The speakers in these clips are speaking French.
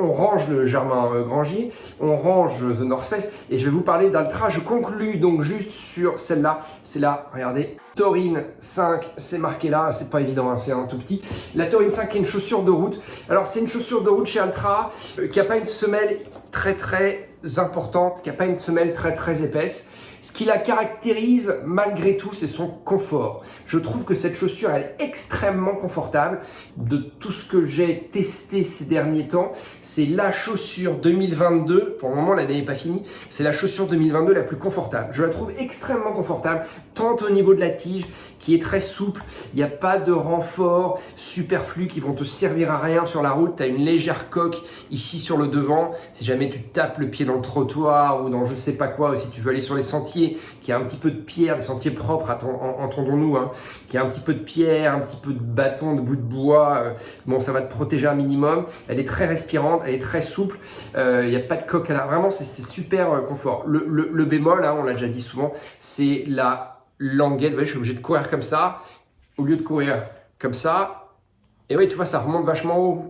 On range le Germain Grangier, on range The North Face et je vais vous parler d'Altra. Je conclus donc juste sur celle-là. C'est là, regardez. Taurine 5, c'est marqué là, c'est pas évident, hein, c'est un tout petit. La Taurine 5 est une chaussure de route. Alors c'est une chaussure de route chez Altra qui n'a pas une semelle très importante, qui n'a pas une semelle très épaisse. Ce qui la caractérise malgré tout, c'est son confort. Je trouve que cette chaussure, elle est extrêmement confortable. De tout ce que j'ai testé ces derniers temps, c'est la chaussure 2022. Pour le moment, l'année n'est pas finie. C'est la chaussure 2022 la plus confortable. Je la trouve extrêmement confortable, tant au niveau de la tige, qui est très souple. Il n'y a pas de renforts superflus qui vont te servir à rien sur la route. Tu as une légère coque ici sur le devant. Si jamais tu tapes le pied dans le trottoir ou dans je sais pas quoi, ou si tu veux aller sur les sentiers, qui a un petit peu de pierre, les sentiers propres, entendons-nous, hein, qui a un petit peu de pierre, un petit peu de bâton, de bout de bois, bon, ça va te protéger un minimum. Elle est très respirante, elle est très souple, il n'y a pas de coque à la... Vraiment, c'est super confort. Le bémol, hein, on l'a déjà dit souvent, c'est la languette. Vous voyez, je suis obligé de courir comme ça, au lieu de courir comme ça. Et oui, tu vois, ça remonte vachement haut.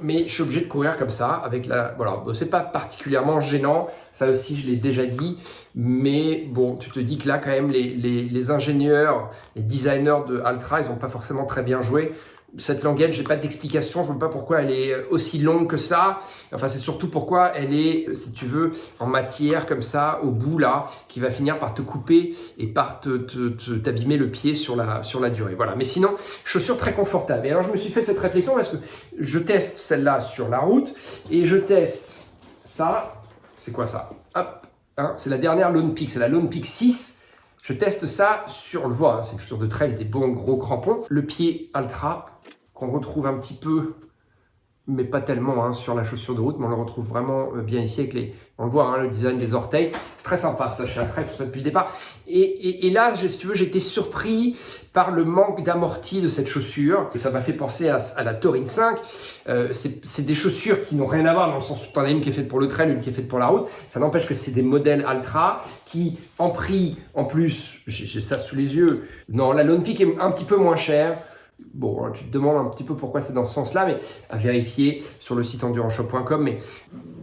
Mais je suis obligé de courir comme ça avec la... Voilà, bon, c'est pas particulièrement gênant. Ça aussi, je l'ai déjà dit. Mais bon, tu te dis que là, quand même, les ingénieurs, les designers de Altra, ils n'ont pas forcément très bien joué. Cette languette, j'ai pas d'explication. Je ne vois pas pourquoi elle est aussi longue que ça. Enfin, c'est surtout pourquoi elle est, si tu veux, en matière comme ça, au bout là, qui va finir par te couper et par t'abîmer le pied sur la durée. Voilà. Mais sinon, chaussure très confortable. Et alors, je me suis fait cette réflexion parce que je teste celle-là sur la route et je teste ça. C'est quoi ça? Hop, hein, c'est la dernière Lone Peak. C'est la Lone Peak 6. Je teste ça sur, on le voit, hein, c'est une chaussure de trail, des bons gros crampons. Le pied Altra, qu'on retrouve un petit peu, mais pas tellement, hein, sur la chaussure de route, mais on le retrouve vraiment bien ici avec les... On le voit, hein, le design des orteils. C'est très sympa, ça, chez Altra, il faut ça depuis le départ. Et là, si tu veux, j'ai été surpris par le manque d'amorti de cette chaussure. Ça m'a fait penser à la Taurine 5. C'est des chaussures qui n'ont rien à voir, dans le sens où tu en as une qui est faite pour le trail, une qui est faite pour la route. Ça n'empêche que c'est des modèles Altra qui, en prix, en plus, j'ai ça sous les yeux. Non, la Lone Peak est un petit peu moins chère. Bon, tu te demandes un petit peu pourquoi c'est dans ce sens-là, mais à vérifier sur le site enduranshop.com. Mais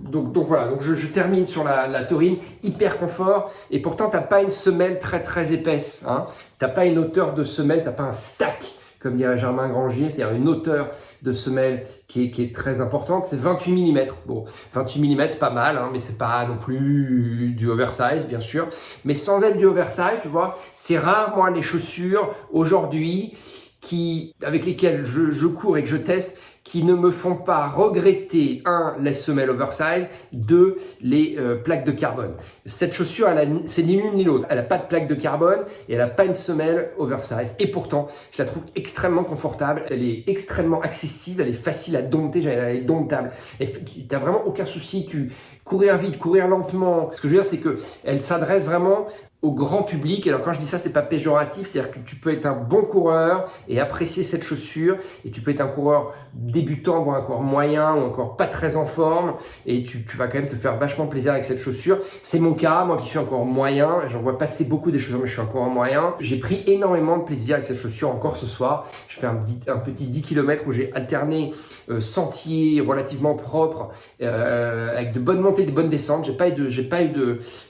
donc voilà, donc je termine sur la Taurine, hyper confort, et pourtant tu n'as pas une semelle très épaisse, hein. Tu n'as pas une hauteur de semelle, tu n'as pas un stack, comme dirait Germain Grangier, c'est-à-dire une hauteur de semelle qui est très importante, c'est 28 mm. Bon, 28 mm, c'est pas mal, hein, mais c'est pas non plus du oversize, bien sûr. Mais sans être du oversize, tu vois, c'est rare, moi, les chaussures aujourd'hui avec lesquelles je cours et que je teste, qui ne me font pas regretter, un, les semelles oversize, deux, les plaques de carbone. Cette chaussure, c'est ni l'une ni l'autre. Elle n'a pas de plaque de carbone et elle n'a pas une semelle oversize. Et pourtant, je la trouve extrêmement confortable. Elle est extrêmement accessible, elle est facile à dompter, elle est domptable. Tu n'as vraiment aucun souci. Courir vite, courir lentement. Ce que je veux dire, c'est qu'elle s'adresse vraiment au grand public. Alors quand je dis ça, c'est pas péjoratif, c'est-à-dire que tu peux être un bon coureur et apprécier cette chaussure, et tu peux être un coureur débutant, voire encore moyen, ou encore pas très en forme, et tu vas quand même te faire vachement plaisir avec cette chaussure. C'est mon cas, moi qui suis encore moyen, j'en vois passer beaucoup des chaussures, mais je suis encore en moyen. J'ai pris énormément de plaisir avec cette chaussure encore ce soir. J'ai fait un petit 10 km où j'ai alterné sentiers relativement propres, avec de bonnes montées, de bonnes descentes. J'ai pas eu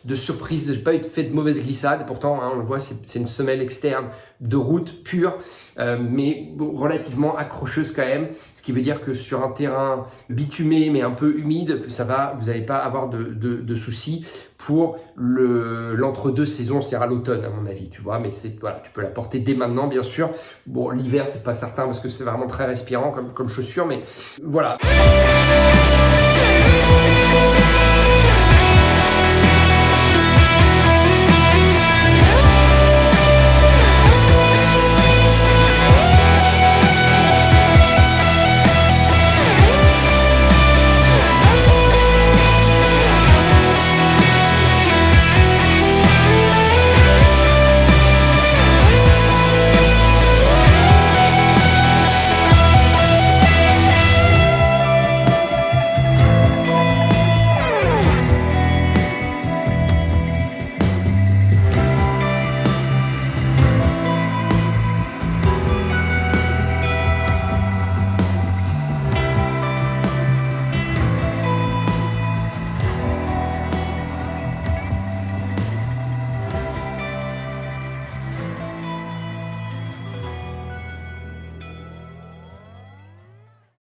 de surprise, j'ai pas eu fait de mauvaise glissade. Pourtant, hein, on le voit, c'est une semelle externe de route pure, mais bon, relativement accrocheuse quand même. Ce qui veut dire que sur un terrain bitumé mais un peu humide, vous n'allez pas avoir de soucis pour l'entre-deux saisons, c'est-à-dire à l'automne à mon avis, tu vois. Mais voilà, tu peux la porter dès maintenant, bien sûr. Bon, l'hiver, c'est pas certain parce que c'est vraiment très respirant comme chaussure, mais voilà.